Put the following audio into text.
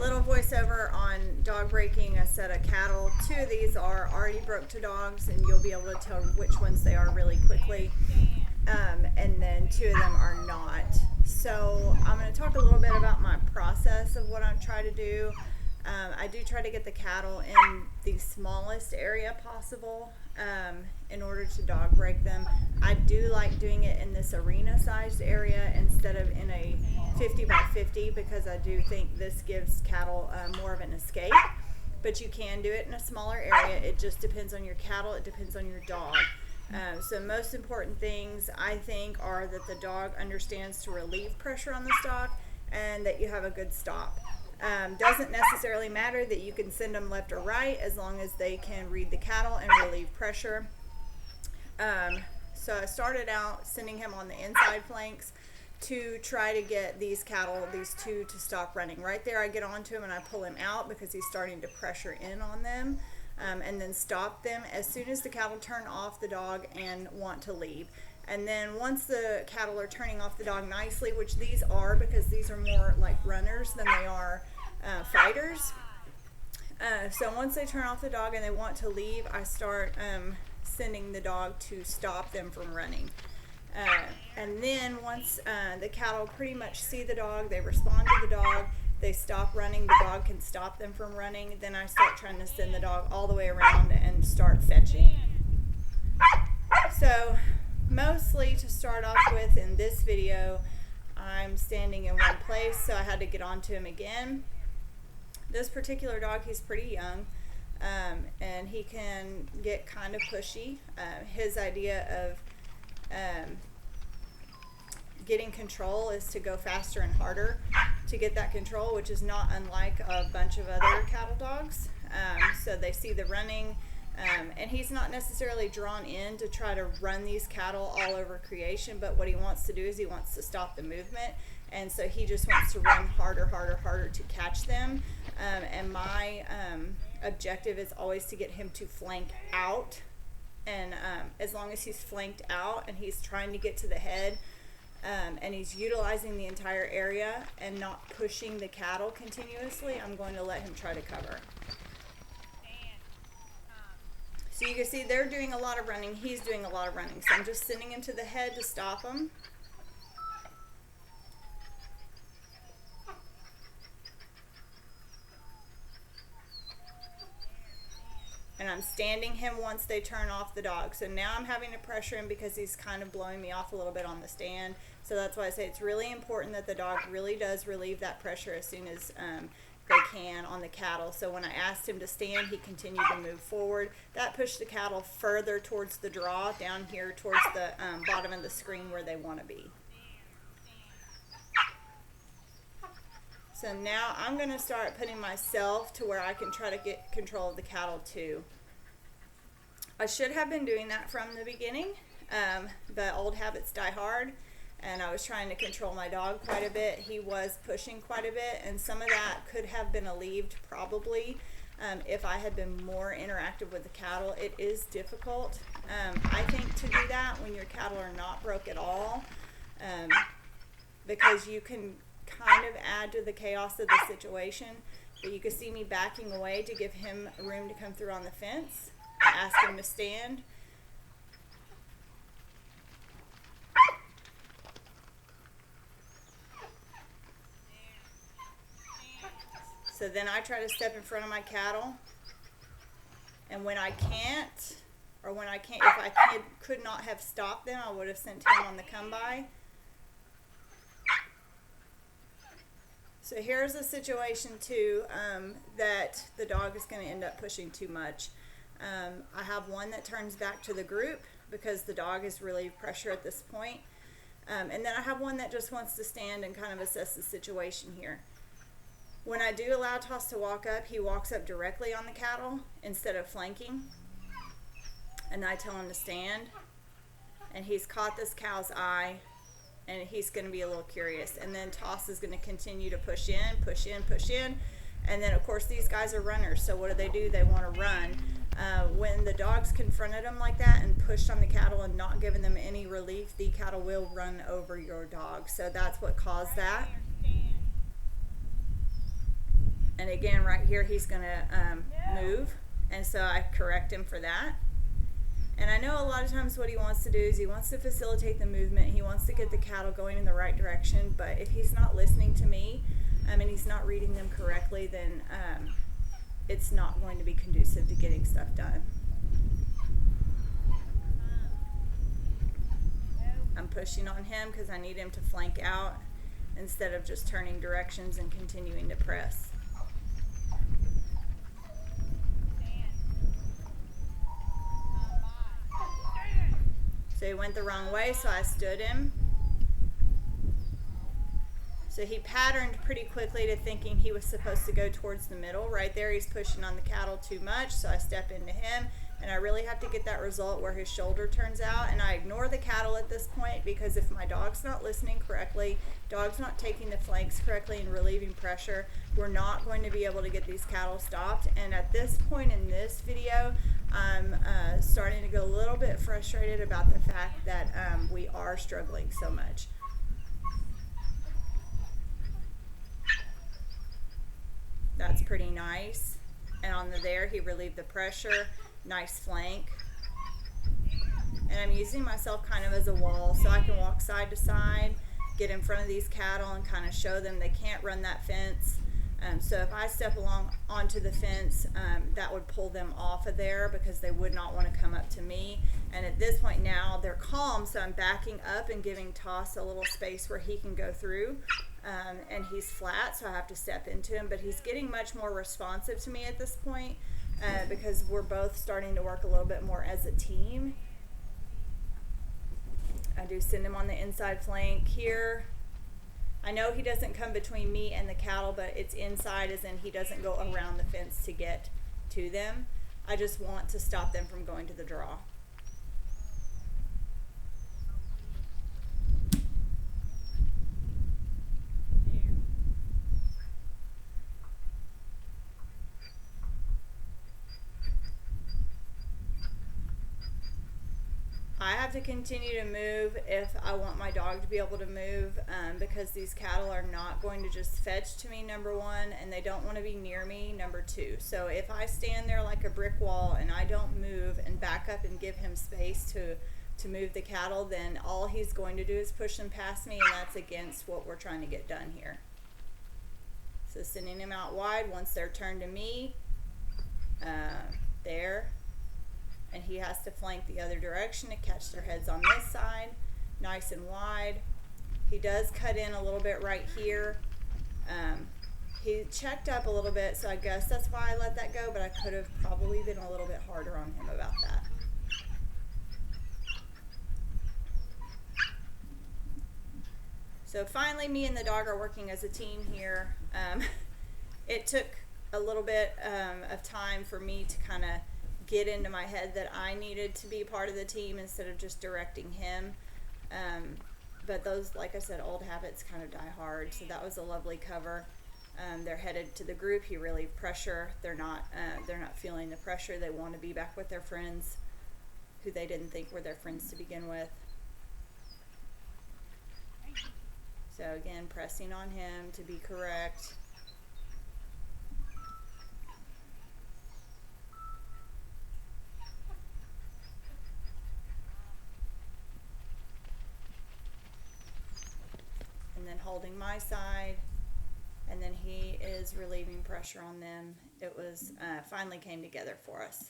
Little voiceover on dog breaking a set of cattle. Two of these are already broke to dogs, and you'll be able to tell which ones they are really quickly. And then two of them are not. So I'm going to talk a little bit about my process of what I'm trying to do. I do try to get the cattle in the smallest area possible in order to dog break them. I do like doing it in this arena sized area instead of in a 50 by 50 because I do think this gives cattle more of an escape. But you can do it in a smaller area. It just depends on your cattle. It depends on your dog. So most important things I think are that the dog understands to relieve pressure on the stock and that you have a good stop. Doesn't necessarily matter that you can send them left or right as long as they can read the cattle and relieve pressure. So I started out sending him on the inside flanks to try to get these cattle, these two, to stop running. Right there I get onto him and I pull him out because he's starting to pressure in on them. And then stop them as soon as the cattle turn off the dog and want to leave. And then once the cattle are turning off the dog nicely, which these are because these are more like runners than they are fighters. So once they turn off the dog and they want to leave, I start sending the dog to stop them from running. And then once the cattle pretty much see the dog, they respond to the dog, they stop running, the dog can stop them from running, then I start trying to send the dog all the way around and start fetching. So mostly to start off with in this video, I'm standing in one place, so I had to get onto him again. This particular dog, he's pretty young, and he can get kind of pushy. His idea of getting control is to go faster and harder to get that control, which is not unlike a bunch of other cattle dogs. So they see the running, and he's not necessarily drawn in to try to run these cattle all over creation, but what he wants to do is he wants to stop the movement, and so he just wants to run harder to catch them. And my objective is always to get him to flank out, and as long as he's flanked out and he's trying to get to the head, and he's utilizing the entire area and not pushing the cattle continuously, I'm going to let him try to cover. So you can see they're doing a lot of running, he's doing a lot of running. So I'm just sending him to the head to stop him. And I'm standing him once they turn off the dog. So now I'm having to pressure him because he's kind of blowing me off a little bit on the stand. So that's why I say it's really important that the dog really does relieve that pressure as soon as they can on the cattle. So when I asked him to stand, he continued to move forward. That pushed the cattle further towards the draw, down here towards the bottom of the screen where they want to be. So now I'm going to start putting myself to where I can try to get control of the cattle too. I should have been doing that from the beginning, but old habits die hard, and I was trying to control my dog quite a bit. He was pushing quite a bit, and some of that could have been alleviated probably if I had been more interactive with the cattle. It is difficult, I think, to do that when your cattle are not broke at all, because you can kind of add to the chaos of the situation. But you can see me backing away to give him room to come through on the fence. I ask him to stand. So then I try to step in front of my cattle, and when I can't, or when I can't, if I could not have stopped them, I would have sent him on the come by. So here's a situation too that the dog is going to end up pushing too much. I have one that turns back to the group because the dog is relieved pressure at this point. And then I have one that just wants to stand and kind of assess the situation here. When I do allow Toss to walk up, he walks up directly on the cattle instead of flanking. And I tell him to stand. And he's caught this cow's eye, and he's going to be a little curious. And then Toss is going to continue to push in. And then, of course, these guys are runners. So what do? They want to run. When the dogs confronted them like that and pushed on the cattle and not giving them any relief, the cattle will run over your dog. So that's what caused that. And again, right here, he's going to move. And so I correct him for that. And I know a lot of times what he wants to do is he wants to facilitate the movement. He wants to get the cattle going in the right direction. But if he's not listening to me and he's not reading them correctly, then it's not going to be conducive to getting stuff done. I'm pushing on him because I need him to flank out instead of just turning directions and continuing to press. So he went the wrong way, so I stood him. So he patterned pretty quickly to thinking he was supposed to go towards the middle. Right there, he's pushing on the cattle too much, so I step into him. And I really have to get that result where his shoulder turns out. And I ignore the cattle at this point because if my dog's not listening correctly, dog's not taking the flanks correctly and relieving pressure, we're not going to be able to get these cattle stopped. And at this point in this video, I'm starting to get a little bit frustrated about the fact that we are struggling so much. That's pretty nice. And on there, he relieved the pressure. Nice flank. And I'm using myself kind of as a wall so I can walk side to side, get in front of these cattle and kind of show them they can't run that fence. So if I step along onto the fence, that would pull them off of there because they would not want to come up to me. And at this point now, they're calm, so I'm backing up and giving Toss a little space where he can go through. And he's flat, so I have to step into him. But he's getting much more responsive to me at this point because we're both starting to work a little bit more as a team. I do send him on the inside flank here. I know he doesn't come between me and the cattle, but it's inside as in he doesn't go around the fence to get to them. I just want to stop them from going to the draw. I have to continue to move if I want my dog to be able to move because these cattle are not going to just fetch to me, number one, and they don't want to be near me, number two. So if I stand there like a brick wall and I don't move and back up and give him space to move the cattle, then all he's going to do is push them past me, and that's against what we're trying to get done here. So sending him out wide once they're turned to me, there. And he has to flank the other direction to catch their heads on this side, nice and wide. He does cut in a little bit right here. He checked up a little bit, so I guess that's why I let that go, but I could have probably been a little bit harder on him about that. So finally, me and the dog are working as a team here. It took a little bit of time for me to kind of get into my head that I needed to be part of the team instead of just directing him. But those, like I said, old habits kind of die hard. So that was a lovely cover. They're headed to the group. He relieved pressure. They're not feeling the pressure. They want to be back with their friends who they didn't think were their friends to begin with. So again, pressing on him to be correct. And then holding my side, and then he is relieving pressure on them. It was finally came together for us.